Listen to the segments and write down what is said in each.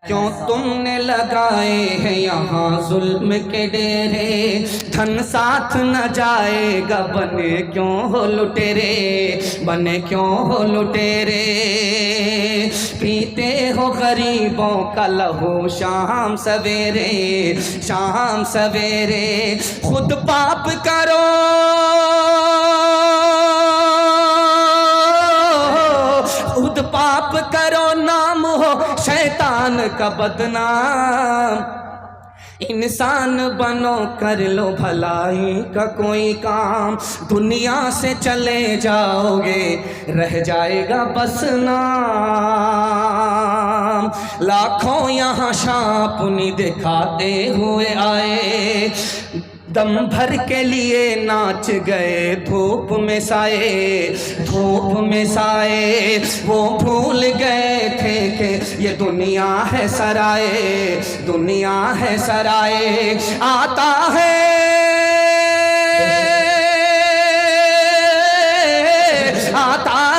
क्यों तुमने लगाए हैं यहाँ जुल्म के डेरे, धन साथ न जाएगा बने क्यों हो लुटेरे, बने क्यों हो लुटेरे। पीते हो गरीबों का लहू शाम सवेरे, शाम सवेरे। खुद पाप करो, खुद पाप करो, नाम हो शैतान का बदनाम। इंसान बनो कर लो भलाई का कोई काम, दुनिया से चले जाओगे रह जाएगा बस नाम। लाखों यहाँ शापुनी दिखाते हुए आए, दम भर के लिए नाच गए धूप में साए, धूप में साए। वो भूल गए थे कि ये दुनिया है सराए, दुनिया है सराए। आता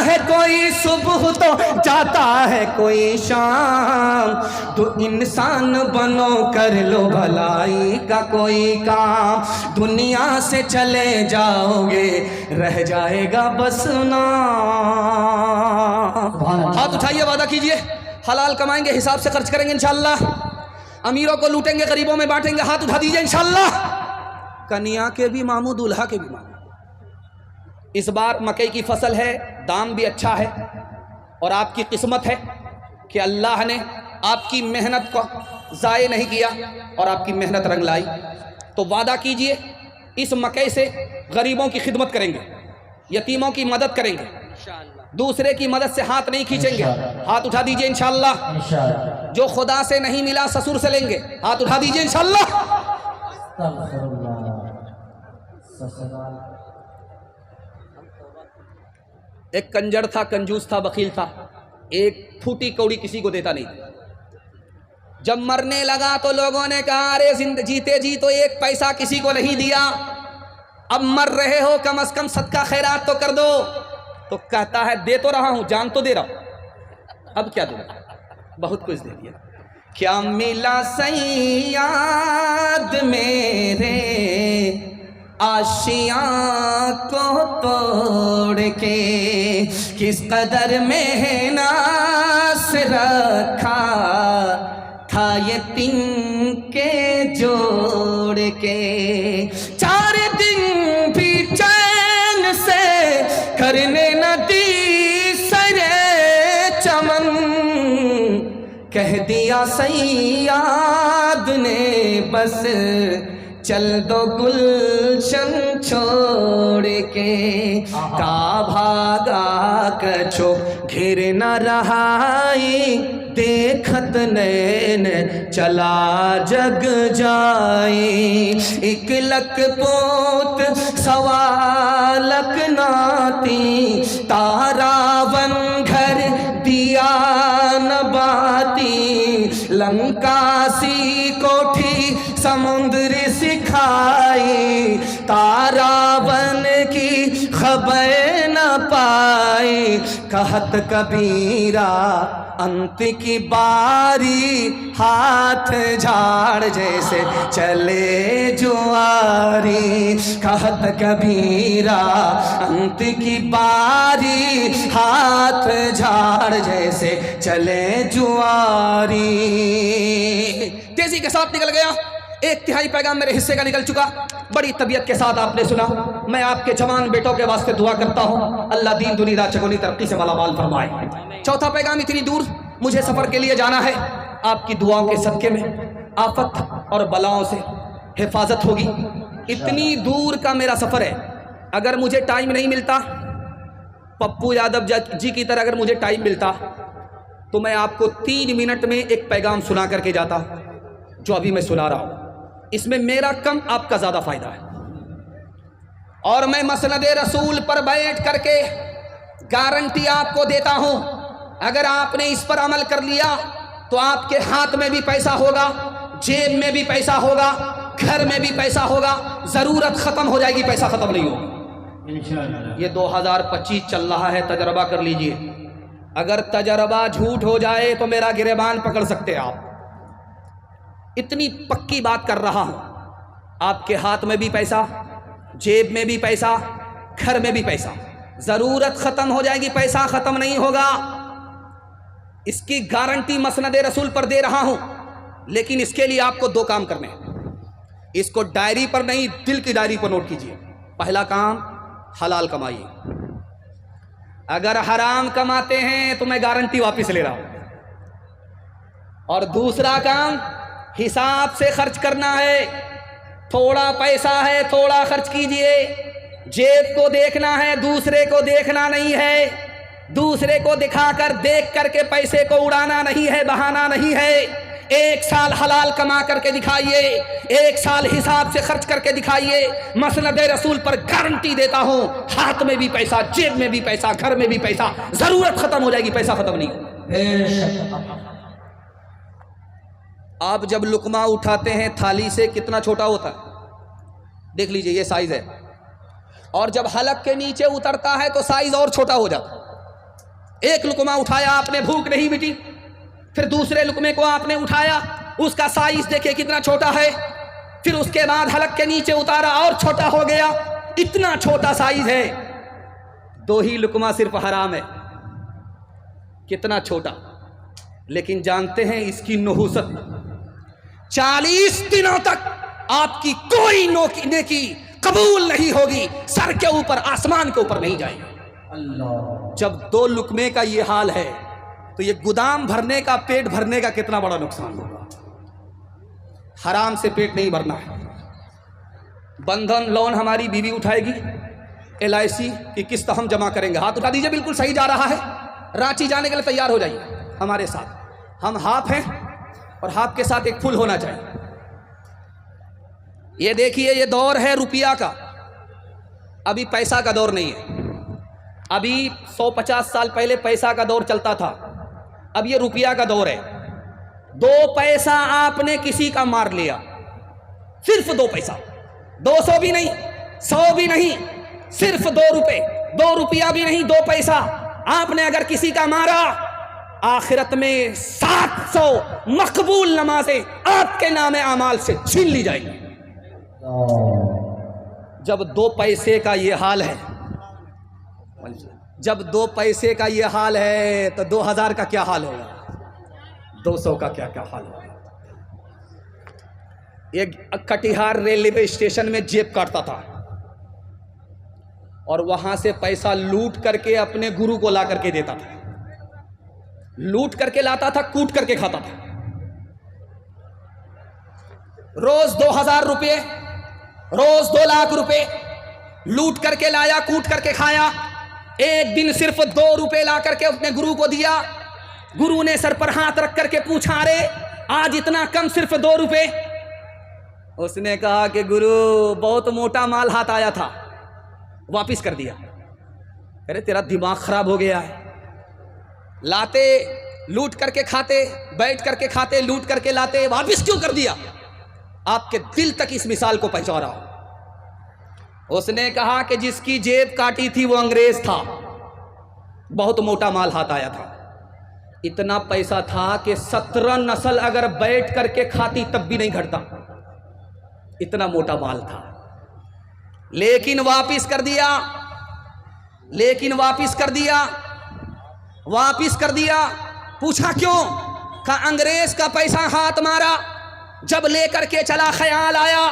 है कोई सुबह तो जाता है कोई शाम। तो इंसान बनो कर लो भलाई का कोई काम, दुनिया से चले जाओगे रह जाएगा बस नाम। हाथ उठाइए, वादा कीजिए हलाल कमाएंगे, हिसाब से खर्च करेंगे इंशाअल्लाह। अमीरों को लूटेंगे, गरीबों में बांटेंगे। हाथ उठा दीजिए इंशाअल्लाह। कन्या के भी मामू, दूल्हा के भी मामू। इस बार मकई की फसल है, दाम भी अच्छा है, और आपकी किस्मत है कि अल्लाह ने आपकी मेहनत को ज़ाय नहीं किया और आपकी मेहनत रंग लाई। तो वादा कीजिए इस मकई से गरीबों की खिदमत करेंगे, यतीमों की मदद करेंगे, दूसरे की मदद से हाथ नहीं खींचेंगे। हाथ उठा दीजिए इंशाअल्लाह। जो खुदा से नहीं मिला ससुर से लेंगे। हाथ उठा दीजिए इंशाअल्लाह। एक कंजर था, कंजूस था, बखील था, एक फूटी कौड़ी किसी को देता नहीं। जब मरने लगा तो लोगों ने कहा अरे जीते जी तो एक पैसा किसी को नहीं दिया, अब मर रहे हो कम से कम सदका खैरात तो कर दो। तो कहता है दे तो रहा हूं, जान तो दे रहा हूं, अब क्या दूं, बहुत कुछ दे दिया। क्या मिला सैयाद मेरे आशियाँ को तोड़ के, किस कदर मेहनत से रखा था ये तिनके जोड़ के। 4 दिन भी चैन से करने न दी सरे चमन, कह दिया सैयाद ने बस चल दो गुलशन छोड़ के। का भागा कछो घिर न रहाई, देखत नैन चला जग जाई। 1 लख पोत 1.25 लख नाती, तारावन घर दिया न बाती। लंकासी कोठी समुद्र सिखाई, तारावन की खबर न पाई। कहत कबीरा अंत की बारी, हाथ झाड़ जैसे चले जुआरी। कहत कबीरा अंत की बारी, हाथ झाड़ जैसे चले जुआरी। तेजी के साथ निकल गया, 1/3 पैगाम मेरे हिस्से का निकल चुका। बड़ी तबीयत के साथ आपने सुना। मैं आपके जवान बेटों के वास्ते दुआ करता हूँ, अल्लाह दीन दुनिया चगुनी तरक्की से मालामाल फरमाए। 4था पैगाम, इतनी दूर मुझे सफ़र के लिए जाना है, आपकी दुआओं के सदके में आफत और बलाओं से हिफाजत होगी। इतनी दूर का मेरा सफ़र है, अगर मुझे टाइम नहीं मिलता, पप्पू यादव जी की तरह अगर मुझे टाइम मिलता तो मैं आपको 3 मिनट में एक पैगाम सुना करके जाता जो अभी मैं सुना रहा हूँ। इसमें मेरा कम, आपका ज़्यादा फ़ायदा है। और मैं मसनद रसूल पर बैठ करके गारंटी आपको देता हूँ, अगर आपने इस पर अमल कर लिया तो आपके हाथ में भी पैसा होगा, जेब में भी पैसा होगा, घर में भी पैसा होगा। ज़रूरत ख़त्म हो जाएगी, पैसा ख़त्म नहीं होगा। ये 2025 चल रहा है, तजर्बा कर लीजिए। अगर तजर्बा झूठ हो जाए तो मेरा गिरेबान पकड़ सकते हैं आप। इतनी पक्की बात कर रहा हूं, आपके हाथ में भी पैसा, जेब में भी पैसा, घर में भी पैसा, जरूरत खत्म हो जाएगी, पैसा खत्म नहीं होगा। इसकी गारंटी मसनद रसूल पर दे रहा हूं। लेकिन इसके लिए आपको दो काम करने हैं। इसको डायरी पर नहीं, दिल की डायरी पर नोट कीजिए। पहला काम, हलाल कमाइए। अगर हराम कमाते हैं तो मैं गारंटी वापस ले रहा हूं। और दूसरा काम, हिसाब से खर्च करना है। थोड़ा पैसा है, थोड़ा खर्च कीजिए। जेब को देखना है, दूसरे को देखना नहीं है। दूसरे को दिखाकर, देख करके पैसे को उड़ाना नहीं है, बहाना नहीं है। एक साल हलाल कमा करके दिखाइए, एक साल हिसाब से खर्च करके दिखाइए। मसनद रसूल पर गारंटी देता हूं, हाथ में भी पैसा, जेब में भी पैसा, घर में भी पैसा, जरूरत खत्म हो जाएगी, पैसा खत्म नहीं। आप जब लुकमा उठाते हैं थाली से, कितना छोटा होता है, देख लीजिए, ये साइज है। और जब हलक के नीचे उतरता है तो साइज और छोटा हो जाता है। एक लुकमा उठाया आपने, भूख नहीं मिटी, फिर दूसरे लुकमे को आपने उठाया, उसका साइज देखिए कितना छोटा है। फिर उसके बाद हलक के नीचे उतारा, और छोटा हो गया। इतना छोटा साइज है। दो ही लुकमा सिर्फ हराम है, कितना छोटा। लेकिन जानते हैं इसकी नहुसत, 40 दिनों तक आपकी कोई नेकी कबूल नहीं होगी, सर के ऊपर, आसमान के ऊपर नहीं जाएगी। जब दो लुकमे का ये हाल है तो ये गोदाम भरने का, पेट भरने का कितना बड़ा नुकसान होगा। हराम से पेट नहीं भरना है। बंधन लोन हमारी बीवी उठाएगी, LIC की किस्त हम जमा करेंगे। हाथ उठा दीजिए, बिल्कुल सही जा रहा है। रांची जाने के लिए तैयार हो जाइए हमारे साथ। हम हाफ हैं और हाफ के साथ एक फुल होना चाहिए। ये देखिए, ये दौर है रुपया का, अभी पैसा का दौर नहीं है। अभी 150 साल पहले पैसा का दौर चलता था, अब ये रुपया का दौर है। 2 पैसा आपने किसी का मार लिया, सिर्फ 2 पैसा, 200 भी नहीं, 100 भी नहीं, सिर्फ 2 रुपए, 2 रुपया भी नहीं, 2 पैसा आपने अगर किसी का मारा, आखिरत में 700 मकबूल नमाजें आपके नामे अमाल से छीन ली जाएगी। जब 2 पैसे का ये हाल है, जब 2 पैसे का ये हाल है तो 2000 का क्या हाल होगा, 200 का क्या क्या हाल होगा। एक कटिहार रेलवे स्टेशन में जेब काटता था और वहां से पैसा लूट करके अपने गुरु को ला करके देता था। लूट करके लाता था, कूट करके खाता था। रोज 2000 रुपये, रोज 2 लाख रुपए लूट करके लाया, कूट करके खाया। एक दिन सिर्फ 2 रुपए ला करके अपने गुरु को दिया। गुरु ने सर पर हाथ रख करके पूछा, अरे आज इतना कम, सिर्फ 2 रुपए। उसने कहा कि गुरु, बहुत मोटा माल हाथ आया था, वापिस कर दिया। अरे तेरा दिमाग खराब हो गया है। लाते, लूट करके खाते, बैठ करके खाते, लूट करके लाते, वापिस क्यों कर दिया? आपके दिल तक इस मिसाल को पहुंचा रहा हूं। उसने कहा कि जिसकी जेब काटी थी वो अंग्रेज था, बहुत मोटा माल हाथ आया था। इतना पैसा था कि 17 नस्ल अगर बैठ करके खाती तब भी नहीं घटता, इतना मोटा माल था। लेकिन वापिस कर दिया, लेकिन वापिस कर दिया, वापिस कर दिया। पूछा क्यों? कहा अंग्रेज का पैसा हाथ मारा, जब लेकर के चला ख्याल आया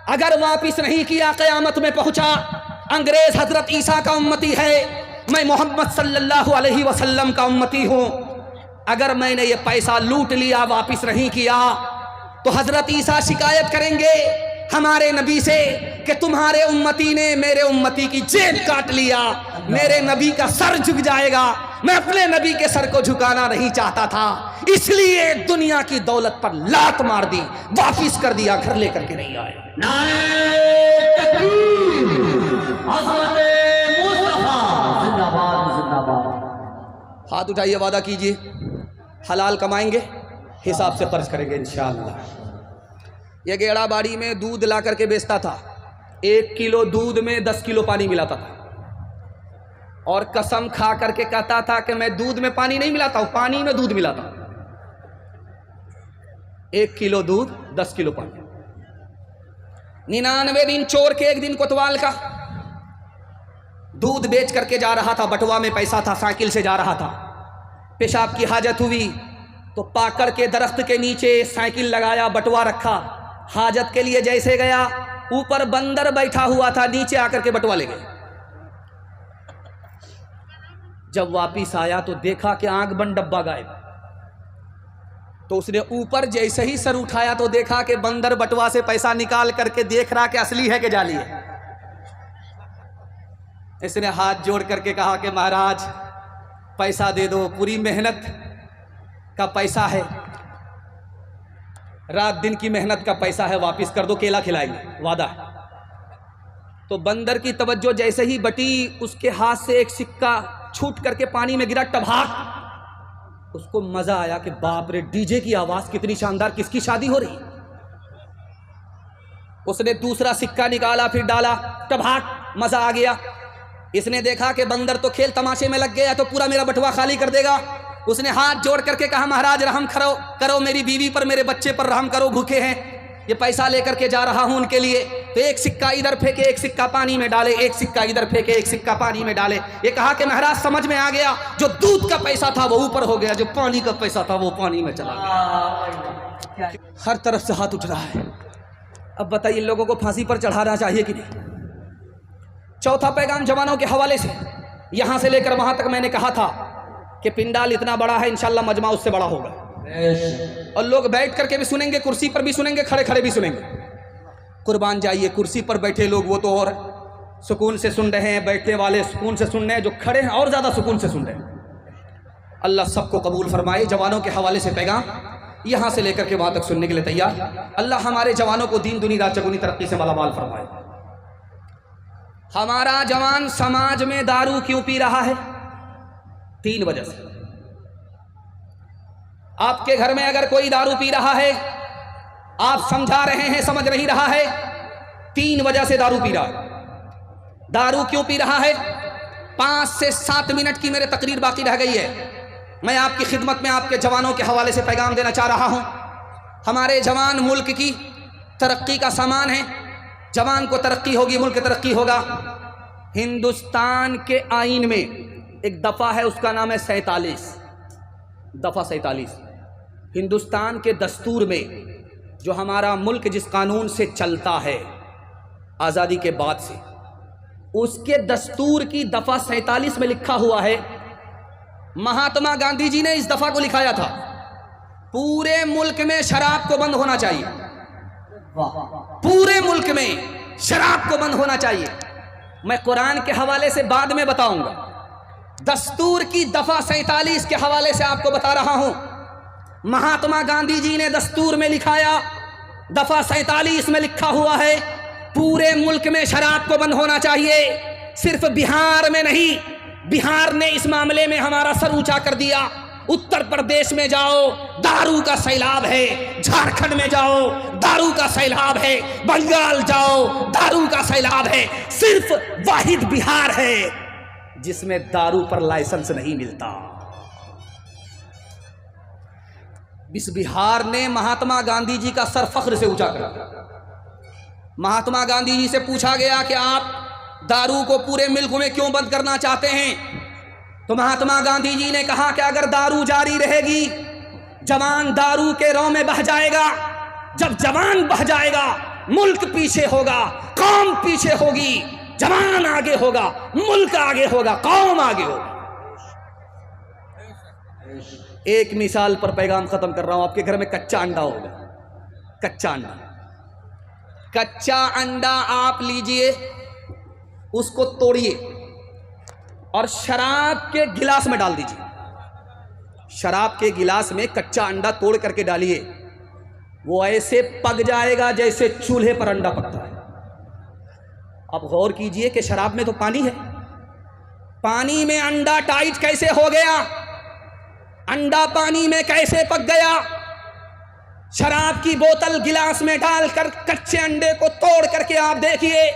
अगर वापिस नहीं किया क़यामत में पहुंचा। अंग्रेज हजरत ईसा का उम्मती है, मैं मोहम्मद सल्लल्लाहु अलैहि वसल्लम का उम्मती हूं। अगर मैंने ये पैसा लूट लिया, वापिस नहीं किया, तो हजरत ईसा शिकायत करेंगे हमारे नबी से कि तुम्हारे उम्मती ने मेरे उम्मती की जेब काट लिया, मेरे नबी का सर झुक जाएगा। मैं अपने नबी के सर को झुकाना नहीं चाहता था, इसलिए दुनिया की दौलत पर लात मार दी, वापिस कर दिया, घर लेकर के नहीं आए। हाथ उठाइए, वादा कीजिए, हलाल कमाएंगे, हिसाब से खर्च करेंगे इंशाअल्लाह। ये गेड़ा बाड़ी में दूध ला करके बेचता था। 1 किलो दूध में 10 किलो पानी मिलाता था, और कसम खा करके कहता था कि मैं दूध में पानी नहीं मिलाता हूं, पानी में दूध मिलाता हूं। 1 किलो दूध 10 किलो पानी। 99 दिन चोर के, एक दिन कोतवाल का। दूध बेच करके जा रहा था, बटुआ में पैसा था, साइकिल से जा रहा था। पेशाब की हाजत हुई तो पाकड़ के दरख्त के नीचे साइकिल लगाया, बटुआ रखा। हाजत के लिए जैसे गया, ऊपर बंदर बैठा हुआ था, नीचे आकर के बटुआ ले गया। जब वापिस आया तो देखा कि आंख बंद, डब्बा गायब। तो उसने ऊपर जैसे ही सर उठाया तो देखा कि बंदर बटुआ से पैसा निकाल करके देख रहा कि असली है कि जाली है। इसने हाथ जोड़ करके कहा कि महाराज पैसा दे दो, पूरी मेहनत का पैसा है, रात दिन की मेहनत का पैसा है, वापिस कर दो, केला खिलाएंगे, वादा है। तो बंदर की तवज्जो जैसे ही बटी, उसके हाथ से एक सिक्का छूट करके पानी में गिरा, टभाक। उसको मजा आया कि बाप रे, डीजे की आवाज कितनी शानदार, किसकी शादी हो रही। उसने दूसरा सिक्का निकाला, फिर डाला, टभाक, मजा आ गया। इसने देखा कि बंदर तो खेल तमाशे में लग गया, तो पूरा मेरा बटुआ खाली कर देगा। उसने हाथ जोड़ करके कहा महाराज रहम करो, मेरी बीवी पर, मेरे बच्चे पर रहम करो, भूखे हैं, ये पैसा लेकर के जा रहा हूं उनके लिए। तो एक सिक्का इधर फेंके, एक सिक्का पानी में डाले, एक सिक्का इधर फेंके, एक सिक्का पानी में डाले। ये कहा कि महाराज समझ में आ गया, जो दूध का पैसा था वो ऊपर हो गया, जो पानी का पैसा था वो पानी में चला गया। हर तरफ से हाथ उठ रहा है। अब बताइए लोगों को फांसी पर चढ़ाना चाहिए कि नहीं। चौथा पैगाम जवानों के हवाले से, यहां से लेकर वहां तक मैंने कहा था कि पिंडाल इतना बड़ा है, इंशाल्लाह मजमा उससे बड़ा होगा, और लोग बैठ करके भी सुनेंगे, कुर्सी पर भी सुनेंगे, खड़े खड़े भी सुनेंगे। कुर्बान जाइए, कुर्सी पर बैठे लोग वो तो और सुकून से सुन रहे हैं, बैठने वाले सुकून से सुन रहे हैं, जो खड़े हैं और ज़्यादा सुकून से सुन रहे हैं। अल्लाह सबको कबूल फरमाए। जवानों के हवाले से पैगाम यहाँ से लेकर के वहाँ तक सुनने के लिए तैयार। अल्लाह हमारे जवानों को दीन दुनी रात चगुनी तरक्की से मालामाल फरमाए। हमारा जवान समाज में दारू क्यों पी रहा है? 3 वजह से। आपके घर में अगर कोई दारू पी रहा है, आप समझा रहे हैं, समझ नहीं रहा है, 3 वजह से दारू पी रहा है। दारू क्यों पी रहा है? 5 से 7 मिनट की मेरे तकरीर बाकी रह गई है। मैं आपकी खिदमत में आपके जवानों के हवाले से पैगाम देना चाह रहा हूं। हमारे जवान मुल्क की तरक्की का सामान है। जवान को तरक्की होगी, मुल्क तरक्की होगा। हिंदुस्तान के आईन में एक दफ़ा है, उसका नाम है 47, दफ़ा 47। हिंदुस्तान के दस्तूर में, जो हमारा मुल्क जिस कानून से चलता है आज़ादी के बाद से, उसके दस्तूर की दफ़ा 47 में लिखा हुआ है, महात्मा गांधी जी ने इस दफ़ा को लिखाया था, पूरे मुल्क में शराब को बंद होना चाहिए। पूरे मुल्क में शराब को बंद होना चाहिए। मैं कुरान के हवाले से बाद में बताऊंगा। दस्तूर की दफ़ा 47 के हवाले से आपको बता रहा हूं। महात्मा गांधी जी ने दस्तूर में लिखाया, दफ़ा 47 में लिखा हुआ है, पूरे मुल्क में शराब को बंद होना चाहिए। सिर्फ बिहार में नहीं, बिहार ने इस मामले में हमारा सर ऊंचा कर दिया। उत्तर प्रदेश में जाओ, दारू का सैलाब है। झारखंड में जाओ, दारू का सैलाब है। बंगाल जाओ, दारू का सैलाब है। सिर्फ वाहिद बिहार है जिसमें दारू पर लाइसेंस नहीं मिलता। इस बिहार ने महात्मा गांधी जी का सर फख्र से ऊंचा करा। महात्मा गांधी जी से पूछा गया कि आप दारू को पूरे मुल्क में क्यों बंद करना चाहते हैं? तो महात्मा गांधी जी ने कहा कि अगर दारू जारी रहेगी, जवान दारू के रौ में बह जाएगा। जब जवान बह जाएगा, मुल्क पीछे होगा, कौम पीछे होगी। जवान आगे होगा, मुल्क आगे होगा, कौम आगे होगी। एक मिसाल पर पैगाम खत्म कर रहा हूं। आपके घर में कच्चा अंडा होगा, कच्चा अंडा। कच्चा अंडा आप लीजिए, उसको तोड़िए और शराब के गिलास में डाल दीजिए। शराब के गिलास में कच्चा अंडा तोड़ करके डालिए, वो ऐसे पक जाएगा जैसे चूल्हे पर अंडा पकता है। अब गौर कीजिए कि शराब में तो पानी है, पानी में अंडा टाइट कैसे हो गया? अंडा पानी में कैसे पक गया? शराब की बोतल गिलास में डालकर कच्चे अंडे को तोड़ करके आप देखिए,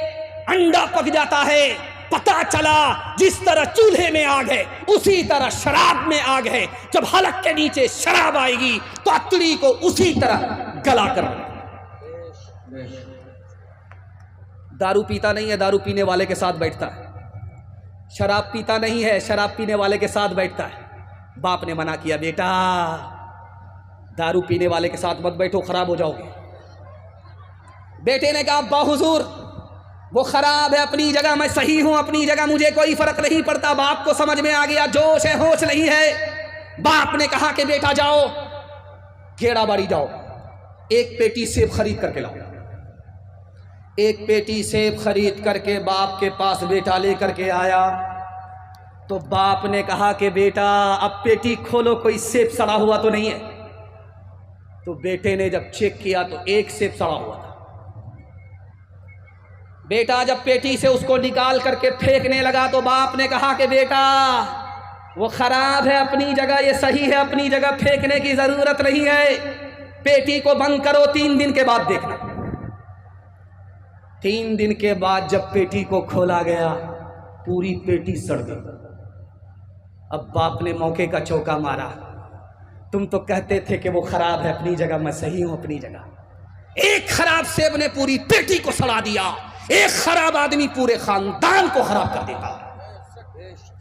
अंडा पक जाता है। पता चला जिस तरह चूल्हे में आग है, उसी तरह शराब में आग है। जब हलक के नीचे शराब आएगी तो अतड़ी को उसी तरह गला कर। दारू पीता नहीं है, दारू पीने वाले के साथ बैठता है। शराब पीता नहीं है, शराब पीने वाले के साथ बैठता है। बाप ने मना किया, बेटा दारू पीने वाले के साथ मत बैठो, खराब हो जाओगे। बेटे ने कहा, अब्बा हुजूर वो खराब है अपनी जगह, मैं सही हूं अपनी जगह, मुझे कोई फर्क नहीं पड़ता। बाप को समझ में आ गया, जोश है होश नहीं है। बाप ने कहा कि बेटा जाओ गेड़ा बाड़ी जाओ, एक पेटी सेब खरीद करके लाओ। एक पेटी सेब खरीद करके बाप के पास बेटा लेकर के आया। तो बाप ने कहा कि बेटा अब पेटी खोलो, कोई सेब सड़ा हुआ तो नहीं है। तो बेटे ने जब चेक किया तो एक सेब सड़ा हुआ था। बेटा जब पेटी से उसको निकाल करके फेंकने लगा तो बाप ने कहा कि बेटा वो खराब है अपनी जगह, ये सही है अपनी जगह, फेंकने की जरूरत नहीं है। पेटी को बंद करो, 3 दिन के बाद देखना। 3 दिन के बाद जब पेटी को खोला गया, पूरी पेटी सड़ गई। अब बाप ने मौके का चौका मारा, तुम तो कहते थे कि वो खराब है अपनी जगह, मैं सही हूं अपनी जगह। एक खराब सेब ने पूरी पेटी को सड़ा दिया। एक खराब आदमी पूरे खानदान को खराब कर देता।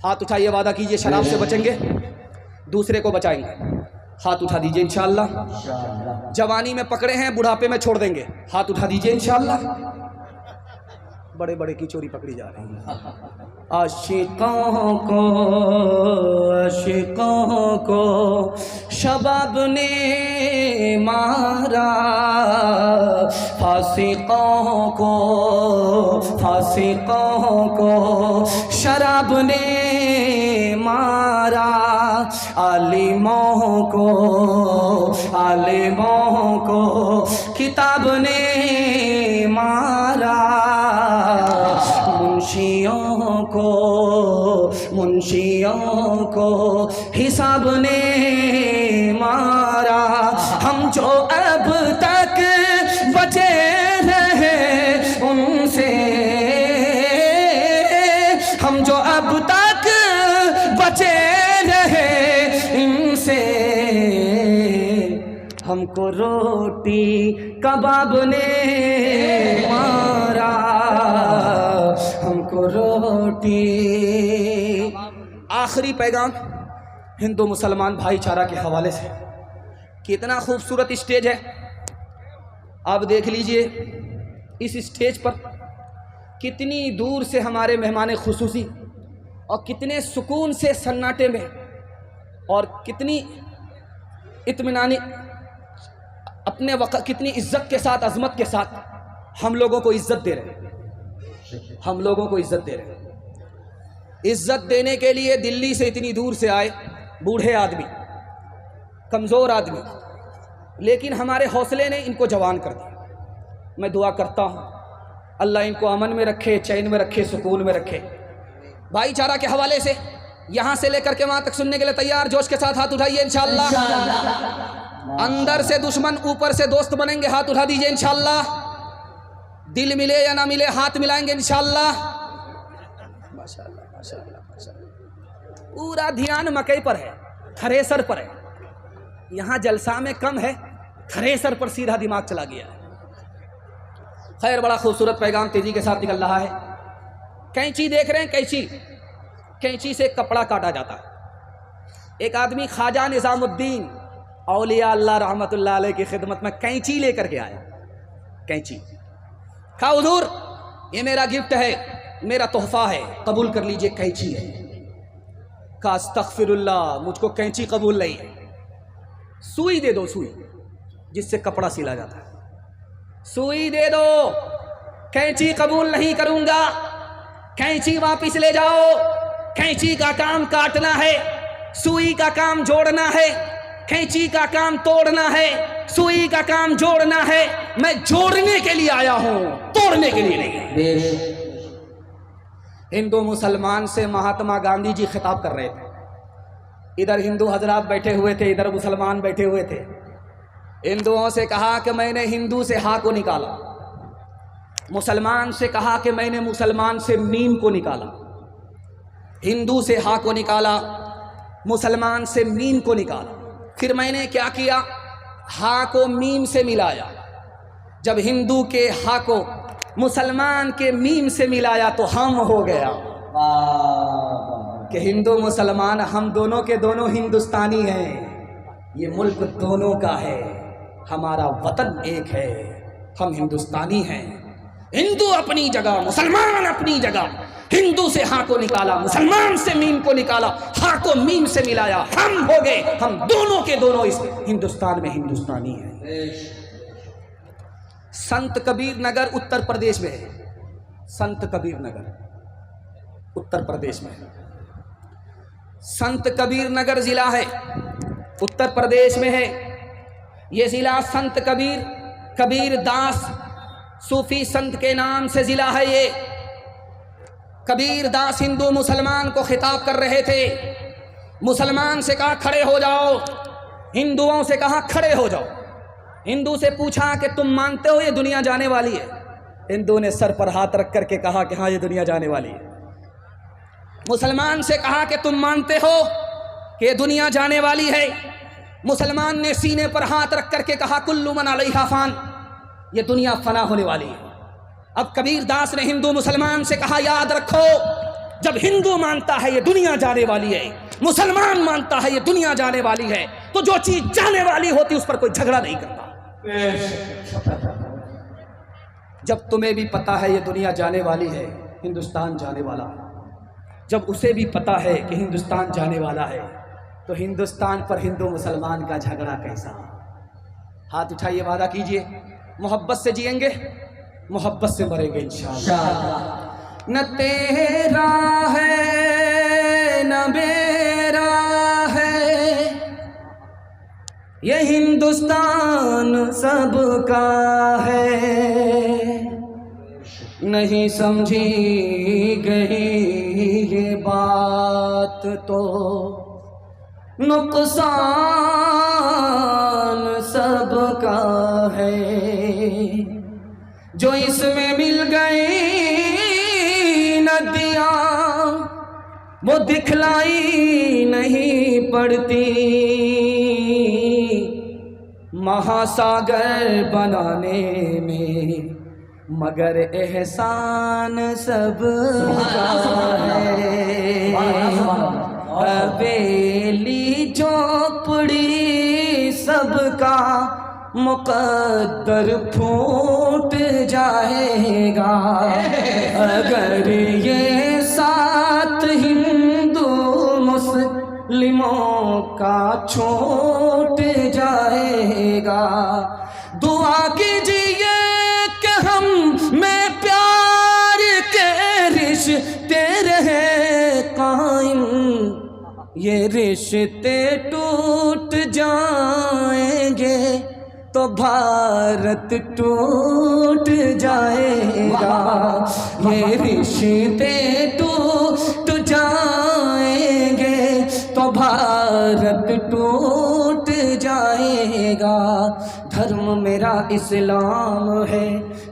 हाथ उठाइए, वादा कीजिए शराब से बचेंगे, दूसरे को बचाएंगे। हाथ उठा दीजिए इंशाअल्लाह। जवानी में पकड़े हैं, बुढ़ापे में छोड़ देंगे। हाथ उठा दीजिए इंशाअल्लाह। बड़े बड़े की चोरी पकड़ी जा रही है। आशिकों को शबाब ने मारा, फासिकों को शराब ने मारा, आलिमों को किताब ने मारा, मुंशियों को हिसाब ने मारा। हम जो अब तक बचे रहे उनसे, हम जो अब तक बचे रहे इनसे, हमको रोटी कबाब ने मारा, हमको रोटी। आखिरी पैगाम हिंदू मुसलमान भाईचारा के हवाले से। कितना खूबसूरत स्टेज है, आप देख लीजिए। इस स्टेज पर कितनी दूर से हमारे मेहमान खुसूसी और कितने सुकून से सन्नाटे में और कितनी इत्मीनानी अपने वक्त, कितनी इज्जत के साथ, अजमत के साथ हम लोगों को इज्जत दे रहे हैं। हम लोगों को इज्जत दे रहे हैं। इज्जत देने के लिए दिल्ली से इतनी दूर से आए बूढ़े आदमी, कमज़ोर आदमी, लेकिन हमारे हौसले ने इनको जवान कर दिया। मैं दुआ करता हूँ अल्लाह इनको अमन में रखे, चैन में रखे, सुकून में रखे। भाईचारा के हवाले से यहाँ से लेकर के वहाँ तक सुनने के लिए तैयार, जोश के साथ हाथ उठाइए इंशाअल्लाह। अंदर से दुश्मन, ऊपर से दोस्त बनेंगे, हाथ उठा दीजिए इंशाअल्लाह। दिल मिले या ना मिले हाथ मिलाएंगे इंशाअल्लाह। माशाअल्लाह माशाअल्लाह माशाअल्लाह। पूरा ध्यान मकई पर है, थ्रेसर पर है। यहाँ जलसा में कम है, थ्रेसर पर सीधा दिमाग चला गया है। खैर, बड़ा खूबसूरत पैगाम तेजी के साथ निकल रहा है। कैंची देख रहे हैं, कैंची, कैंची से कपड़ा काटा जाता है। एक आदमी ख्वाजा निज़ामुद्दीन औलिया अल्लाह रहमतुल्लाह अलैह की खिदमत में कैंची लेकर के आया। कैंची कहा, हुजूर ये मेरा गिफ्ट है, मेरा तोहफा है, कबूल कर लीजिए, कैंची है। कहा अस्तगफिरुल्लाह, मुझको कैंची कबूल नहीं है। सुई दे दो, सुई जिससे कपड़ा सिला जाता है, सुई दे दो। कैंची कबूल नहीं करूंगा, कैंची वापिस ले जाओ। कैंची का काम काटना है, सुई का काम जोड़ना है। कैंची का काम तोड़ना है, सुई का काम जोड़ना है। मैं जोड़ने के लिए आया हूं, तोड़ने के लिए नहीं। हिंदू मुसलमान से महात्मा गांधी जी खिताब कर रहे थे। इधर हिंदू हजरात बैठे हुए थे, इधर मुसलमान बैठे हुए थे। हिंदुओं से कहा कि मैंने हिंदू से हा को निकाला, मुसलमान से कहा कि मैंने मुसलमान से मीम को निकाला। हिंदू से हा को निकाला, मुसलमान से मीम को निकाला। फिर मैंने क्या किया, हा को मीम से मिलाया। जब हिंदू के हा को मुसलमान के मीम से मिलाया तो हम हो गया कि हिंदू मुसलमान हम दोनों के दोनों हिंदुस्तानी हैं। ये मुल्क दोनों का है, हमारा वतन एक है, हम हिंदुस्तानी हैं। हिंदू अपनी जगह, मुसलमान अपनी जगह। हिंदू से हा को निकाला, मुसलमान से मीम को निकाला, हा को मीम से मिलाया, हम हो गए, हम दोनों के दोनों इस हिंदुस्तान में हिंदुस्तानी हैं। संत कबीर नगर उत्तर प्रदेश में है। संत कबीर नगर उत्तर प्रदेश में है। संत कबीर नगर जिला है, उत्तर प्रदेश में है। यह जिला संत कबीर दास सूफी संत के नाम से जिला है। ये कबीर दास हिंदू मुसलमान को खिताब कर रहे थे। मुसलमान से कहा खड़े हो जाओ, हिंदुओं से कहा खड़े हो जाओ। हिंदू से पूछा कि तुम मानते हो ये दुनिया जाने वाली है? हिंदू ने सर पर हाथ रख करके कहा कि हाँ ये दुनिया जाने वाली है। मुसलमान से कहा कि तुम मानते हो कि ये दुनिया जाने वाली है? मुसलमान ने सीने पर हाथ रख करके कहा कुल्लु मन अलैहा फान, ये दुनिया फना होने वाली है। अब कबीर दास ने हिंदू मुसलमान से कहा याद रखो, जब हिंदू मानता है ये दुनिया जाने वाली है, मुसलमान मानता है ये दुनिया जाने वाली है, तो जो चीज जाने वाली होती उस पर कोई झगड़ा नहीं करता। जब तुम्हें भी पता है ये दुनिया जाने वाली है, हिंदुस्तान जाने वाला, जब उसे भी पता है कि हिंदुस्तान जाने वाला है, तो हिंदुस्तान पर हिंदू मुसलमान का झगड़ा कैसा? हाथ उठाइए, वादा कीजिए, मोहब्बत से जिएंगे, मोहब्बत से मरेंगे इंशाअल्लाह। न तेरा है न मेरा है, ये हिंदुस्तान सबका है। नहीं समझी गई ये बात तो नुकसान सबका है। जो इसमें मिल गई नदियाँ वो दिखलाई नहीं पड़ती, महासागर बनाने में मगर एहसान सबका है। हवेली झोपड़ी सबका मुकद्दर फूट जाएगा अगर ये साथ हिंदू मुस्लिमों का छूट जाएगा। दुआ कीजिए कि हम में प्यार के रिश्ते रहे कायम, ये रिश्ते टूट जाएंगे तो भारत टूट जाएगा। ये रिश्ते टूट जाएंगे तो भारत टूट जाएगा। धर्म मेरा इस्लाम है,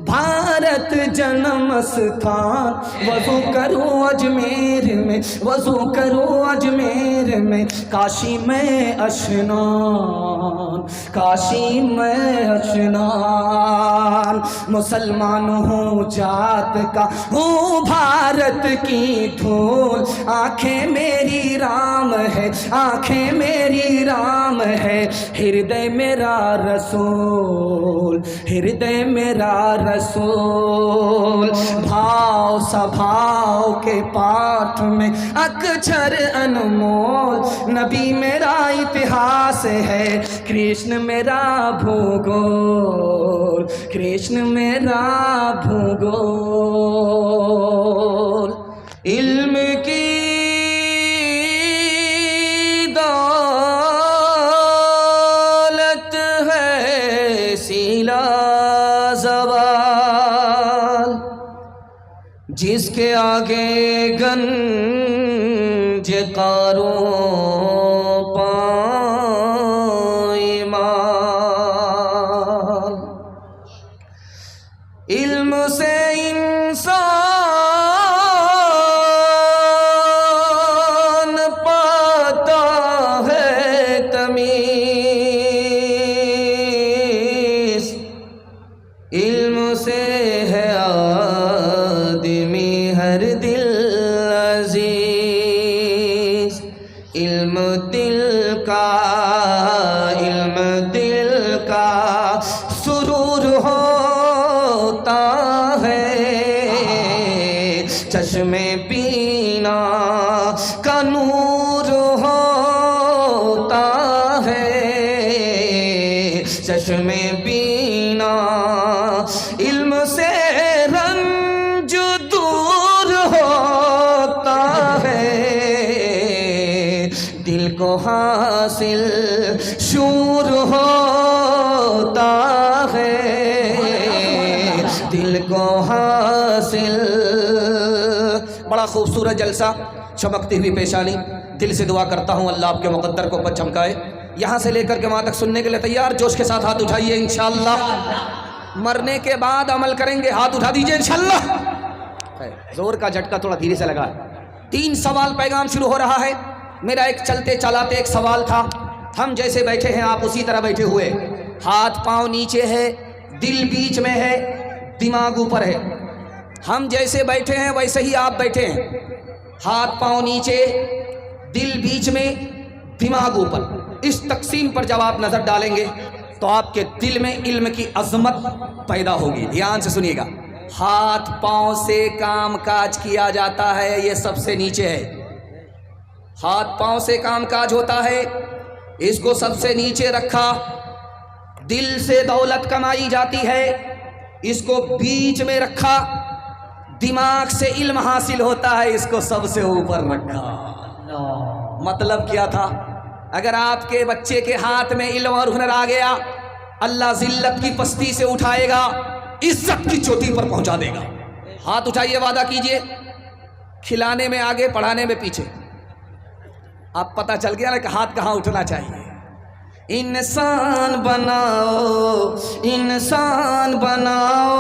भारत जन्म स्थान। वज़ू करूँ अजमेर में, वज़ू करूँ अजमेर में, काशी में अशनान, काशी में अशनान। मुसलमान हूँ जात का, हूँ भारत की धूल। आँखें मेरी राम है, आँखें मेरी राम है। हृदय मेरा रसूल, हृदय मेरा रसूल। भाव सभाव के पाठ में अक्षर अनमोल। नबी मेरा इतिहास है, कृष्ण मेरा भूगोल, कृष्ण मेरा भूगोल। इल्म की जिसके आगे गंज कारो पाईमान। इल्म से इंसान पाता है तमीज, से है आदमी हर दिल अजीज। इल्म दिल का सुरूर होता है, चश्मे बीना का नूर होता है, चश्मे बीना इल्म से रंज दूर होता है, दिल को हासिल शूर होता है, दिल को हासिल। बड़ा खूबसूरत जलसा, चमकती हुई पेशानी। दिल से दुआ करता हूँ अल्लाह आपके मुक़द्दर को ऊपर चमकाए। यहाँ से लेकर के वहाँ तक सुनने के लिए तैयार? जोश के साथ हाथ उठाइए इंशाअल्लाह। मरने के बाद अमल करेंगे, हाथ उठा दीजिए इंशाअल्लाह। जोर का झटका थोड़ा धीरे से लगा। 3 सवाल पैगाम शुरू हो रहा है। मेरा एक चलते चलाते एक सवाल था। हम जैसे बैठे हैं आप उसी तरह बैठे हुए, हाथ पांव नीचे है, दिल बीच में है, दिमाग ऊपर है। हम जैसे बैठे हैं वैसे ही आप बैठे हैं, हाथ पांव नीचे, दिल बीच में, दिमाग ऊपर। इस तकसीम पर जब आप नजर डालेंगे तो आपके दिल में इल्म की अजमत पैदा होगी। ध्यान से सुनिएगा। हाथ पांव से काम काज किया जाता है, ये सबसे नीचे है। हाथ पांव से काम काज होता है, इसको सबसे नीचे रखा। दिल से दौलत कमाई जाती है, इसको बीच में रखा। दिमाग से इल्म हासिल होता है, इसको सबसे ऊपर रखा। मतलब क्या था? अगर आपके बच्चे के हाथ में इल्म और हुनर आ गया, अल्लाह जिल्लत की पस्ती से उठाएगा, इज्जत की चोटी पर पहुंचा देगा। हाथ उठाइए, वादा कीजिए। खिलाने में आगे, पढ़ाने में पीछे। आप पता चल गया ना कि हाथ कहाँ उठना चाहिए। इंसान बनाओ, इंसान बनाओ,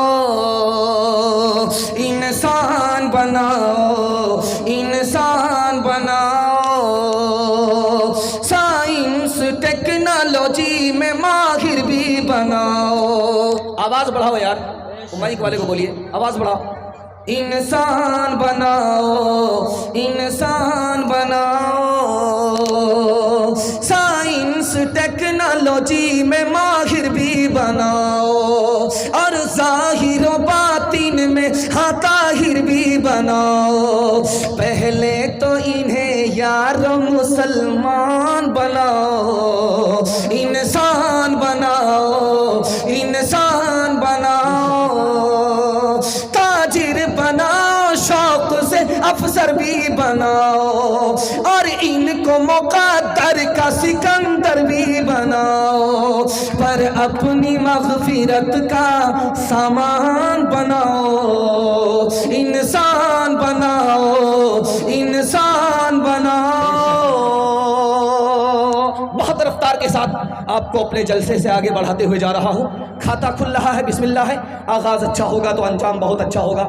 इंसान बनाओ, इंसान बनाओ। साइंस टेक्नोलॉजी में माहिर भी बनाओ। आवाज बढ़ाओ यार, माइक वाले को बोलिए, आवाज बढ़ाओ। इंसान बनाओ, इंसान बनाओ। साइंस टेक्नोलॉजी में माहिर भी बनाओ, और जाहिर व बातिन में हाँ ताहिर भी बनाओ। पहले तो इन्हें यार मुसलमान बनाओ, इंसान बनाओ, इंसान बनाओ। ताजिर बनाओ, शौक से अफसर भी बनाओ, और इनको मुक़द्दर का सिकंदर भी बनाओ। पर अपनी मग़फ़िरत का सामान बनाओ, इंसान बनाओ, इंसान बनाओ। बहुत रफ्तार के साथ आपको अपने जलसे से आगे बढ़ाते हुए जा रहा हूँ। खाता खुल रहा है, बिस्मिल्लाह है। आगाज़ अच्छा होगा तो अंजाम बहुत अच्छा होगा।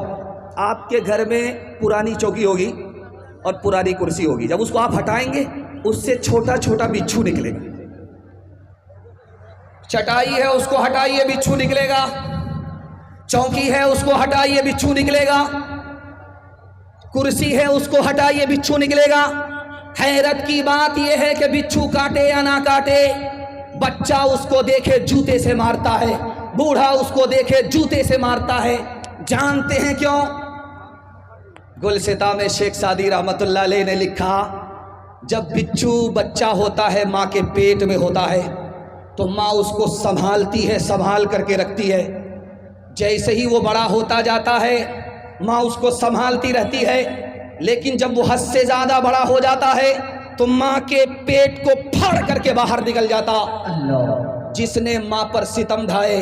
आपके घर में पुरानी चौकी होगी और पुरानी कुर्सी होगी। जब उसको आप हटाएंगे, उससे छोटा छोटा बिच्छू निकलेगा। चटाई है, उसको हटाइए, बिच्छू निकलेगा। चौकी है, उसको हटाइए, बिच्छू निकलेगा। कुर्सी है, उसको हटाइए, बिच्छू निकलेगा। हैरत की बात यह है कि बिच्छू काटे या ना काटे, बच्चा उसको देखे जूते से मारता है, बूढ़ा उसको देखे जूते से मारता है। जानते हैं क्यों? गुलसिता में शेख सादी रहमतुल्लाह अलैह ने लिखा, जब बिच्छू बच्चा होता है, माँ के पेट में होता है, तो माँ उसको संभालती है, संभाल करके रखती है। जैसे ही वो बड़ा होता जाता है, माँ उसको संभालती रहती है। लेकिन जब वो हद से ज़्यादा बड़ा हो जाता है, तो माँ के पेट को फाड़ करके बाहर निकल जाता। जिसने माँ पर सितम ढाए,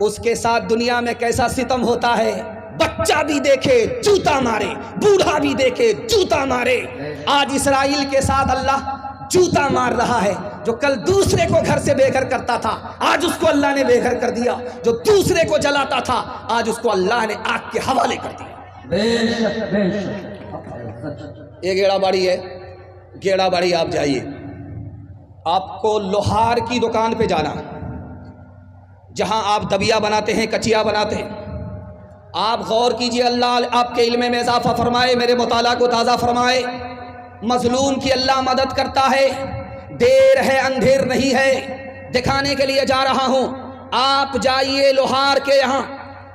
उसके साथ दुनिया में कैसा सितम होता है। बच्चा भी देखे जूता मारे, बूढ़ा भी देखे जूता मारे। आज इस्राइल के साथ अल्लाह जूता मार रहा है। जो कल दूसरे को घर से बेघर करता था, आज उसको अल्लाह ने बेघर कर दिया। जो दूसरे को जलाता था, आज उसको अल्लाह ने आग के हवाले कर दिया। ये गेड़ाबाड़ी है, गेड़ाबाड़ी आप जाइए, आपको लोहार की दुकान पे जाना, जहां आप दबिया बनाते हैं, कचिया बनाते हैं। आप गौर कीजिए, अल्लाह आपके इल्म में इजाफा फरमाए, मेरे मुताला को ताज़ा फरमाए। मजलूम की अल्लाह मदद करता है, देर है अंधेर नहीं है। दिखाने के लिए जा रहा हूँ, आप जाइए लोहार के यहाँ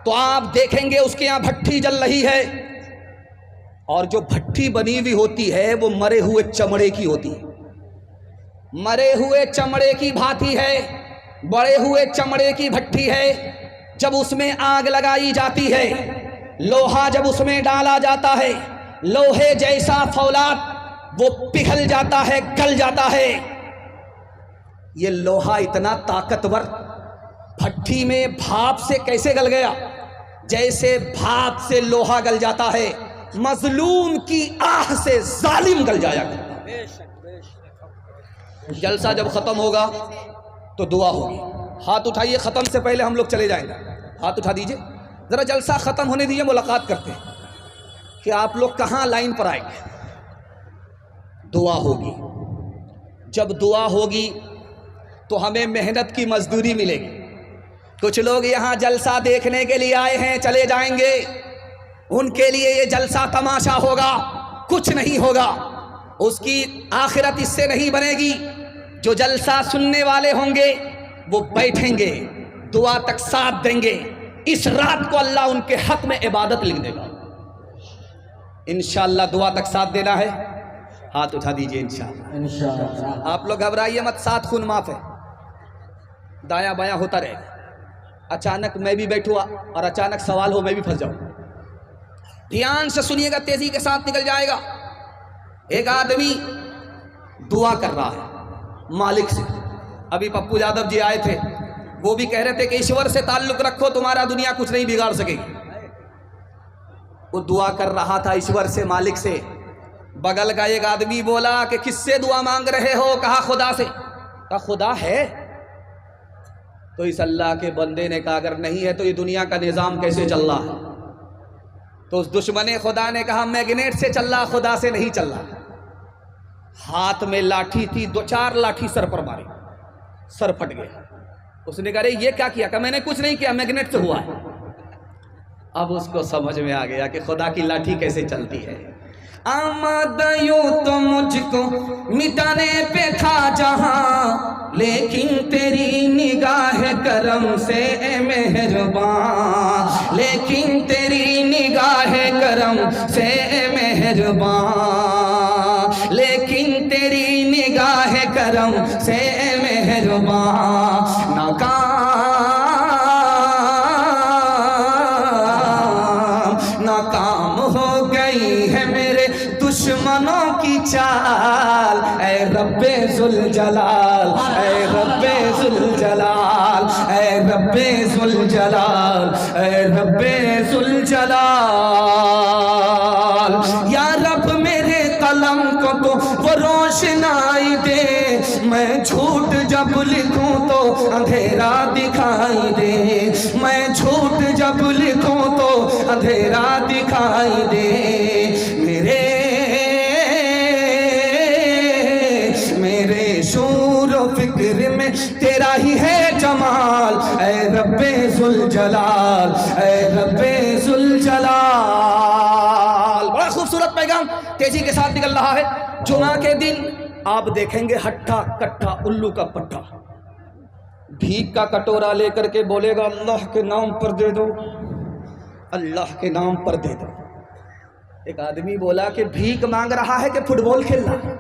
तो आप देखेंगे उसके यहाँ भट्ठी जल रही है, और जो भट्ठी बनी हुई होती है वो मरे हुए चमड़े की होती है, मरे हुए चमड़े की भांति है, बड़े हुए चमड़े की भट्ठी है। जब उसमें आग लगाई जाती है, लोहा जब उसमें डाला जाता है, लोहे जैसा फौलाद वो पिघल जाता है, गल जाता है। ये लोहा इतना ताकतवर भट्ठी में भाप से कैसे गल गया? जैसे भाप से लोहा गल जाता है, मजलूम की आह से जालिम गल जाया करता। जलसा जब खत्म होगा तो दुआ होगी। हाथ उठाइए, खत्म से पहले हम लोग चले जाएंगे। हाथ उठा दीजिए, जरा जलसा खत्म होने दीजिए, मुलाकात करते हैं कि आप लोग कहाँ लाइन पर आएंगे। दुआ होगी, जब दुआ होगी तो हमें मेहनत की मजदूरी मिलेगी। कुछ लोग यहाँ जलसा देखने के लिए आए हैं, चले जाएंगे, उनके लिए ये जलसा तमाशा होगा, कुछ नहीं होगा, उसकी आखिरत इससे नहीं बनेगी। जो जलसा सुनने वाले होंगे वो बैठेंगे, दुआ तक साथ देंगे, इस रात को अल्लाह उनके हक में इबादत लिख देगा। इंशाअल्लाह दुआ तक साथ देना है, हाथ उठा दीजिए। इंशाअल्लाह आप लोग घबराइए मत, साथ खून माफ है, दाया बाया होता रहेगा। अचानक मैं भी बैठूँ और अचानक सवाल हो मैं भी फंस जाऊँ। ध्यान से सुनिएगा, तेजी के साथ निकल जाएगा। एक आदमी दुआ कर रहा है मालिक से। अभी पप्पू यादव जी आए थे, वो भी कह रहे थे कि ईश्वर से ताल्लुक रखो, तुम्हारा दुनिया कुछ नहीं बिगाड़ सकेगी। वो दुआ कर रहा था ईश्वर से, मालिक से। बगल का एक आदमी बोला कि किससे दुआ मांग रहे हो? कहा खुदा से। कहा खुदा है? तो इस अल्लाह के बंदे ने कहा अगर नहीं है तो ये दुनिया का निज़ाम कैसे चल रहा है? तो उस दुश्मने खुदा ने कहा मैग्नेट से चल रहा, खुदा से नहीं चल रहा। हाथ में लाठी थी, 2-4 लाठी सर पर मारी, सर फट गया। उसने कहा ये क्या किया? कहा मैंने कुछ नहीं किया, मैग्नेट से हुआ है। अब उसको समझ में आ गया कि खुदा की लाठी कैसे चलती है। आमदयो तो मुझको मिटाने पे था जहां, लेकिन तेरी निगाह करम से ए मेहरबान, लेकिन तेरी निगाह करम से ए मेहरबान, लेकिन तेरी निगाह करम से ए मेहरबान। नाकाम हो गई है मेरे दुश्मनों की चाल, ऐ रब्बे जुल जलाल, ऐ रब्बे जुल जलाल, ऐ रब्बे जुल जलाल, ऐ रब्बे जुल जलाल। या रब मेरे कलम को तो वो रोशनाई दे, मैं झूठ जब लिखूं तो अंधेरा दिखाई दे, मैं झूठ जब लिखूं तो अंधेरा दिखाई दे। मेरे शूर फिक्र में तेरा ही है जमाल, ऐ रब्बे जुल जलाल, ऐ रब्बे जुल जलाल। बड़ा खूबसूरत पैगाम तेजी के साथ निकल रहा है। जुमा के दिन आप देखेंगे हट्ठा कट्ठा उल्लू का पट्टा भीख का कटोरा लेकर के बोलेगा अल्लाह के नाम पर दे दो, अल्लाह के नाम पर दे दो। एक आदमी बोला कि भीख मांग रहा है कि फुटबॉल खेल रहा है?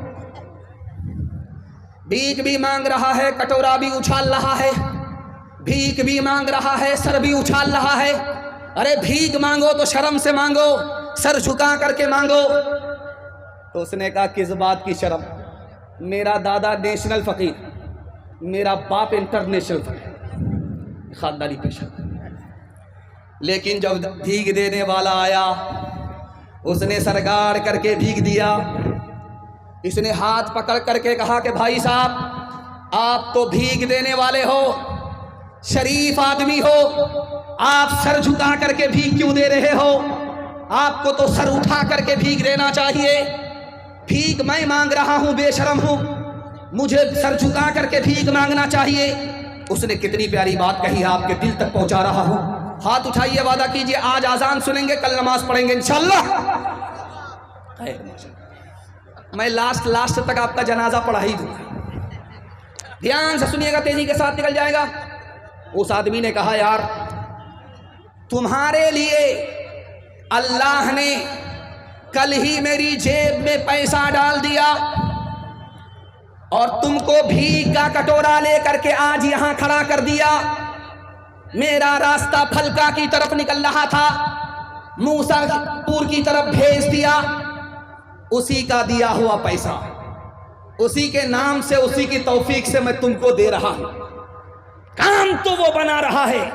भीख भी मांग रहा है, कटोरा भी उछाल रहा है, भीख भी मांग रहा है, सर भी उछाल रहा है। अरे भीख मांगो तो शर्म से मांगो, सर झुका करके मांगो। तो उसने कहा किस बात की शर्म? मेरा दादा नेशनल फकीर, मेरा बाप इंटरनेशनल फकीर, खानदानी पेशा। लेकिन जब भीख देने वाला आया, उसने सरगाड़ करके भीख दिया। इसने हाथ पकड़ करके कहा कि भाई साहब आप तो भीख देने वाले हो, शरीफ आदमी हो, आप सर झुका करके भीख क्यों दे रहे हो? आपको तो सर उठा करके भीख देना चाहिए। भीख मैं मांग रहा हूं, बेशरम हूं, मुझे सर झुका करके भीख मांगना चाहिए। उसने कितनी प्यारी बात कही है, आपके दिल तक पहुंचा रहा हूं। हाथ उठाइए, वादा कीजिए आज आजान सुनेंगे, कल नमाज पढ़ेंगे इंशाअल्लाह। मैं लास्ट तक आपका जनाजा पढ़ा ही दूंगा। ध्यान से सुनिएगा, तेजी के साथ निकल जाएगा। उस आदमी ने कहा यार तुम्हारे लिए अल्लाह ने कल ही मेरी जेब में पैसा डाल दिया और तुमको भीख का कटोरा लेकर के आज यहां खड़ा कर दिया। मेरा रास्ता फलका की तरफ निकल रहा था, मूसापुर की तरफ भेज दिया। उसी का दिया हुआ पैसा, उसी के नाम से, उसी की तौफीक से मैं तुमको दे रहा हूं। काम तो वो बना रहा है,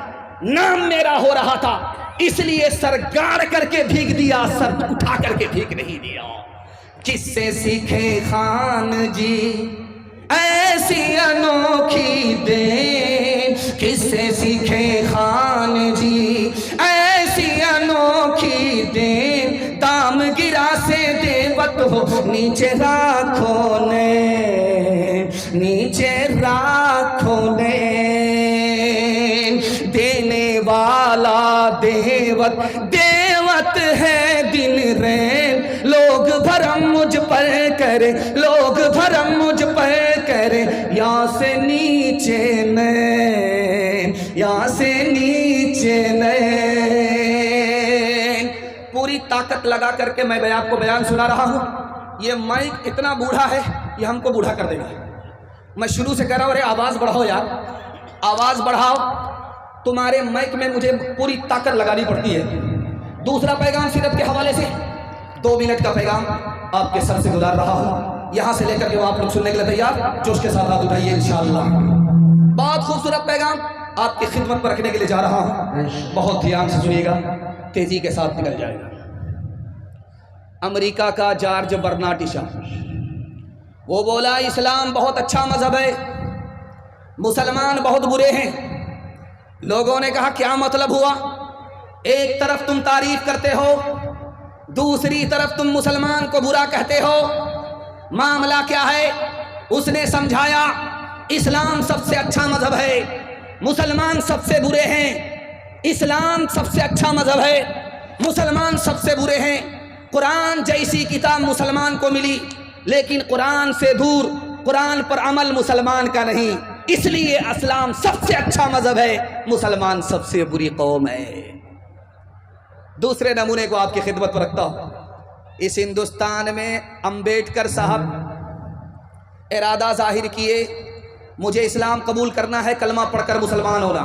नाम मेरा हो रहा था, इसलिए सर गाड़ करके भीग दिया, सर उठा करके भीग नहीं दिया। किससे सीखे खान जी ऐसी अनोखी देन, किससे सीखे खान जी ऐसी अनोखी देन। दाम गिरा से देवत हो नीचे राखो ने, नीचे राखो ने। देने वाला देवत, देवत है दिन रैन। लोग भरम मुझ पर करे, लोग भरम मुझ पर करे। यहाँ से नीचे नैन, यहाँ से नीचे नैन। पूरी ताकत लगा करके मैं आपको बयान सुना रहा हूँ। ये माइक इतना बूढ़ा है, ये हमको बूढ़ा कर देगा। मैं शुरू से कह रहा हूँ अरे आवाज़ बढ़ाओ यार, आवाज़ बढ़ाओ। तुम्हारे माइक में मुझे पूरी ताकत लगानी पड़ती है। दूसरा पैगाम सीरत के हवाले से 2 मिनट का पैगाम आपके सर से गुजार रहा हूँ। यहाँ से लेकर के वो आप लोग सुनने के लिए तैयार, जोश के साथ हाथ उठाइए इंशाअल्लाह। बहुत खूबसूरत पैगाम आपकी खिदमत पर रखने के लिए जा रहा हूँ, बहुत ध्यान से सुनिएगा, तेजी के साथ निकल जाएगा। अमेरिका का जॉर्ज बर्नार्ड शॉ, वो बोला इस्लाम बहुत अच्छा मजहब है, मुसलमान बहुत बुरे हैं। लोगों ने कहा क्या मतलब हुआ? एक तरफ तुम तारीफ करते हो, दूसरी तरफ तुम मुसलमान को बुरा कहते हो, मामला क्या है? उसने समझाया इस्लाम सबसे अच्छा मजहब है, मुसलमान सबसे बुरे हैं। इस्लाम सबसे अच्छा मजहब है, मुसलमान सबसे बुरे हैं। कुरान जैसी किताब मुसलमान को मिली, लेकिन कुरान से दूर, कुरान पर अमल मुसलमान का नहीं, इसलिए इस्लाम सबसे अच्छा मजहब है, मुसलमान सबसे बुरी कौम है। दूसरे नमूने को आपकी खिदमत पर रखता हूं। इस हिंदुस्तान में अंबेडकर साहब इरादा जाहिर किए मुझे इस्लाम कबूल करना है, कलमा पढ़कर मुसलमान होना।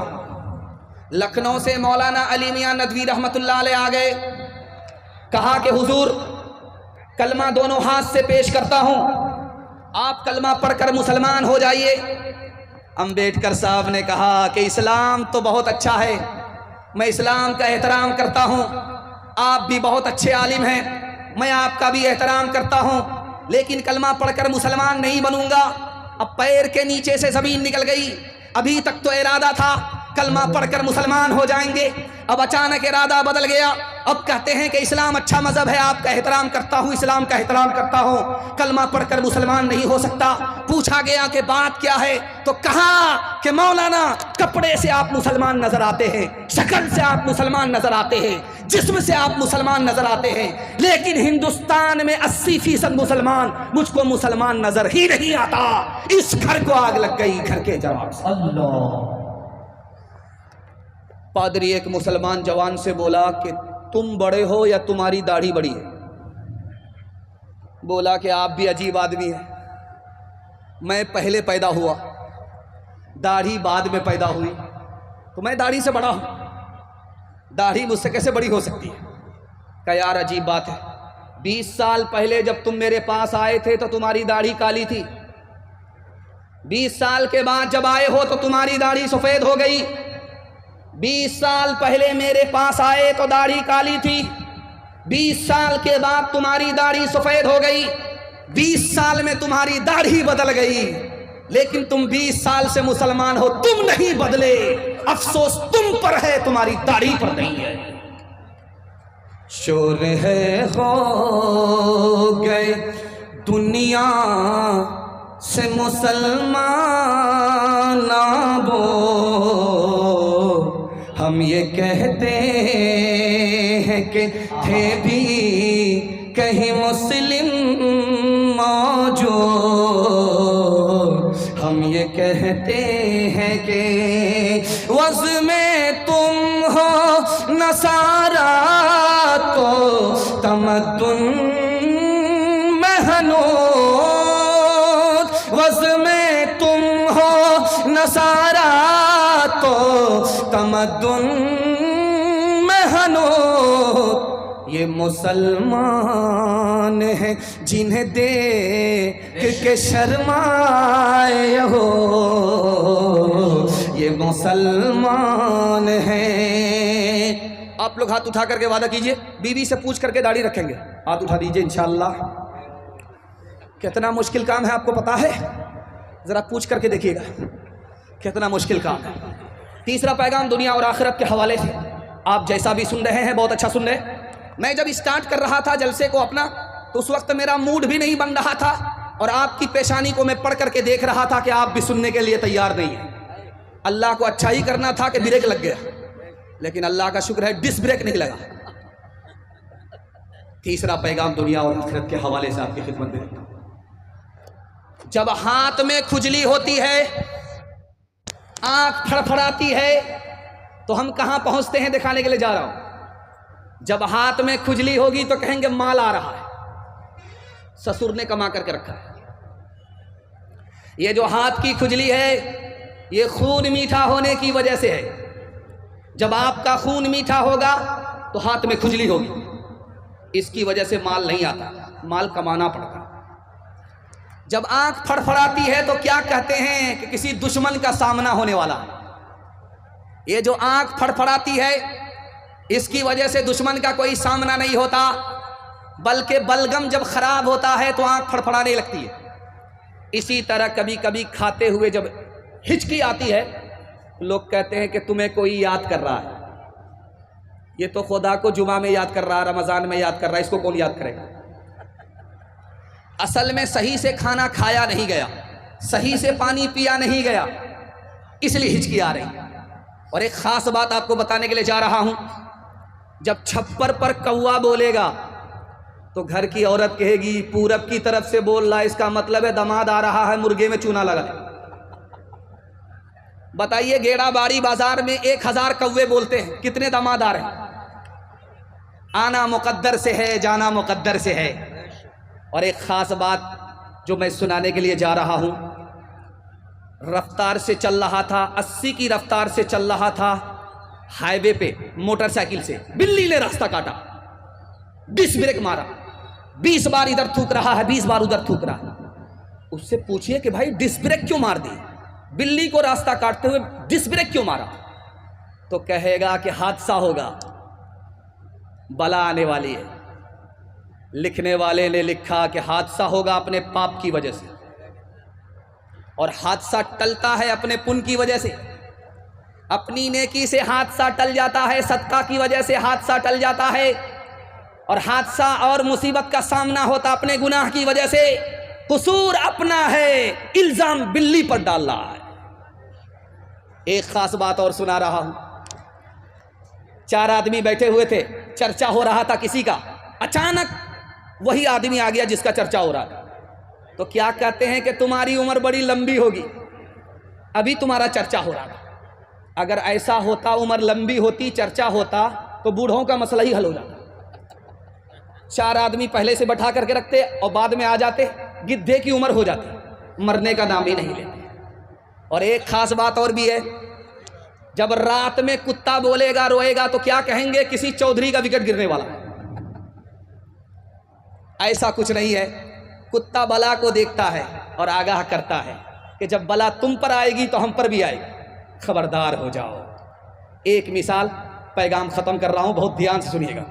लखनऊ से मौलाना अली मियां नदवी रहमतुल्लाह अलैह आ गए, कहा कि हुजूर कलमा दोनों हाथ से पेश करता हूं, आप कलमा पढ़कर मुसलमान हो जाइए। अंबेडकर साहब ने कहा कि इस्लाम तो बहुत अच्छा है, मैं इस्लाम का एहतराम करता हूं, आप भी बहुत अच्छे आलिम हैं, मैं आपका भी एहतराम करता हूं, लेकिन कलमा पढ़कर मुसलमान नहीं बनूंगा। अब पैर के नीचे से ज़मीन निकल गई। अभी तक तो इरादा था कलमा पढ़कर मुसलमान हो जाएंगे, अब अचानक इरादा बदल गया। अब कहते हैं कि इस्लाम अच्छा मजहब है, आपका एहतराम करता हूँ, इस्लाम का एहतराम करता हूँ, कलमा पढ़कर मुसलमान नहीं हो सकता। पूछा गया कि बात क्या है, तो कहा कि मौलाना कपड़े से आप मुसलमान नजर आते हैं, शक्ल से आप मुसलमान नजर आते हैं, जिस्म से आप मुसलमान नजर आते हैं, लेकिन हिंदुस्तान में 80% मुसलमान, मुझको मुसलमान नजर ही नहीं आता। इस घर को आग लग गई, घर के जवाब से। अल्लाह। पादरी एक मुसलमान जवान से बोला कि तुम बड़े हो या तुम्हारी दाढ़ी बड़ी है? बोला कि आप भी अजीब आदमी हैं, मैं पहले पैदा हुआ, दाढ़ी बाद में पैदा हुई, तो मैं दाढ़ी से बड़ा हूं, दाढ़ी मुझसे कैसे बड़ी हो सकती है? क्या यार अजीब बात है, 20 साल पहले जब तुम मेरे पास आए थे तो तुम्हारी दाढ़ी काली थी, 20 साल के बाद जब आए हो तो तुम्हारी दाढ़ी सफ़ेद हो गई। 20 साल पहले मेरे पास आए तो दाढ़ी काली थी, 20 साल के बाद तुम्हारी दाढ़ी सफ़ेद हो गई, 20 साल में तुम्हारी दाढ़ी बदल गई, लेकिन तुम 20 साल से मुसलमान हो, तुम नहीं बदले। अफसोस तुम पर है, तुम्हारी दाढ़ी पर नहीं है। शोर है हो गए दुनिया से मुसलमान ना बोल, हम ये कहते हैं कि थे भी कहीं मुस्लिम मौजूद। हम ये कहते हैं कि वज़ में तुम हो नसारा तो तमद्दुन में हनूद। वज़ में तुम हो नसारा तो तमद्दुन में हनूद। ये मुसलमान हैं जिन्हें देख के शर्माए हो। ये मुसलमान हैं। आप लोग हाथ उठा करके वादा कीजिए, बीवी से पूछ करके दाढ़ी रखेंगे। हाथ उठा दीजिए इंशाअल्लाह। कितना मुश्किल काम है आपको पता है? ज़रा पूछ करके देखिएगा कितना मुश्किल काम है। तीसरा पैगाम दुनिया और आखिरत के हवाले से। आप जैसा भी सुन रहे हैं बहुत अच्छा सुन रहे हैं। मैं जब स्टार्ट कर रहा था जलसे को अपना, तो उस वक्त मेरा मूड भी नहीं बन रहा था और आपकी पेशानी को मैं पढ़ करके देख रहा था कि आप भी सुनने के लिए तैयार नहीं हैं। अल्लाह को अच्छा ही करना था कि ब्रेक लग गया, लेकिन अल्लाह का शुक्र है डिस्क ब्रेक नहीं लगा। तीसरा पैगाम दुनिया और आखिरत के हवाले से आपकी खिदमत में। जब हाथ में खुजली होती है, आंख फड़फड़ाती है, तो हम कहां पहुंचते हैं दिखाने के लिए जा रहा हूं। जब हाथ में खुजली होगी तो कहेंगे माल आ रहा है, ससुर ने कमा करके रखा है। ये जो हाथ की खुजली है, ये खून मीठा होने की वजह से है। जब आपका खून मीठा होगा तो हाथ में खुजली होगी। इसकी वजह से माल नहीं आता, माल कमाना पड़ता। जब आंख फड़फड़ाती है तो क्या कहते हैं कि किसी दुश्मन का सामना होने वाला है। ये जो आंख फड़फड़ाती है, इसकी वजह से दुश्मन का कोई सामना नहीं होता, बल्कि बलगम जब खराब होता है तो आंख फड़फड़ाने लगती है। इसी तरह कभी कभी खाते हुए जब हिचकी आती है, लोग कहते हैं कि तुम्हें कोई याद कर रहा है। ये तो खुदा को जुमा में याद कर रहा है, रमज़ान में याद कर रहा है, इसको कौन याद करेगा? असल में सही से खाना खाया नहीं गया, सही से पानी पिया नहीं गया, इसलिए हिचकी आ रही। और एक ख़ास बात आपको बताने के लिए जा रहा हूँ। जब छप्पर पर कौवा बोलेगा तो घर की औरत कहेगी पूरब की तरफ से बोल रहा है, इसका मतलब है दामाद आ रहा है, मुर्गे में चूना लगा है। बताइए, गेड़ाबाड़ी बाजार में 1000 कौवे बोलते हैं, कितने दामाद आ रहे हैं? आना मुकद्दर से है, जाना मुकद्दर से है। और एक ख़ास बात जो मैं सुनाने के लिए जा रहा हूँ, रफ्तार से चल रहा था, 80 की रफ्तार से चल रहा था हाईवे पे मोटरसाइकिल से, बिल्ली ने रास्ता काटा, डिस्क ब्रेक मारा, 20 बार इधर थूक रहा है, 20 बार उधर थूक रहा है। उससे पूछिए कि भाई डिस्क ब्रेक क्यों मार दी, बिल्ली को रास्ता काटते हुए डिस्क ब्रेक क्यों मारा? तो कहेगा कि हादसा होगा, बला आने वाली है। लिखने वाले ने लिखा कि हादसा होगा अपने पाप की वजह से, और हादसा टलता है अपने पुण्य की वजह से। अपनी नेकी से हादसा टल जाता है, सदका की वजह से हादसा टल जाता है, और हादसा और मुसीबत का सामना होता अपने गुनाह की वजह से। कसूर अपना है, इल्जाम बिल्ली पर डाल रहा है। एक खास बात और सुना रहा हूं। 4 आदमी बैठे हुए थे, चर्चा हो रहा था किसी का, अचानक वही आदमी आ गया जिसका चर्चा हो रहा था। तो क्या कहते हैं कि तुम्हारी उम्र बड़ी लंबी होगी, अभी तुम्हारा चर्चा हो रहा था। अगर ऐसा होता, उम्र लंबी होती, चर्चा होता, तो बूढ़ों का मसला ही हल हो जाता। 4 आदमी पहले से बैठा करके रखते और बाद में आ जाते, गिद्धे की उम्र हो जाती, मरने का नाम ही नहीं लेते। और एक खास बात और भी है, जब रात में कुत्ता बोलेगा, रोएगा, तो क्या कहेंगे? किसी चौधरी का विकेट गिरने वाला। ऐसा कुछ नहीं है। कुत्ता बला को देखता है और आगाह करता है कि जब बला तुम पर आएगी तो हम पर भी आएगी, खबरदार हो जाओ। एक मिसाल, पैगाम ख़त्म कर रहा हूँ, बहुत ध्यान से सुनिएगा।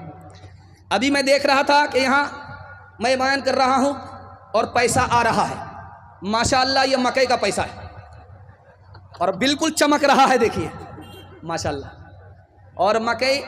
अभी मैं देख रहा था कि यहाँ मैं बयान कर रहा हूँ और पैसा आ रहा है, माशाअल्लाह। ये मकई का पैसा है और बिल्कुल चमक रहा है, देखिए माशाअल्लाह। और मकई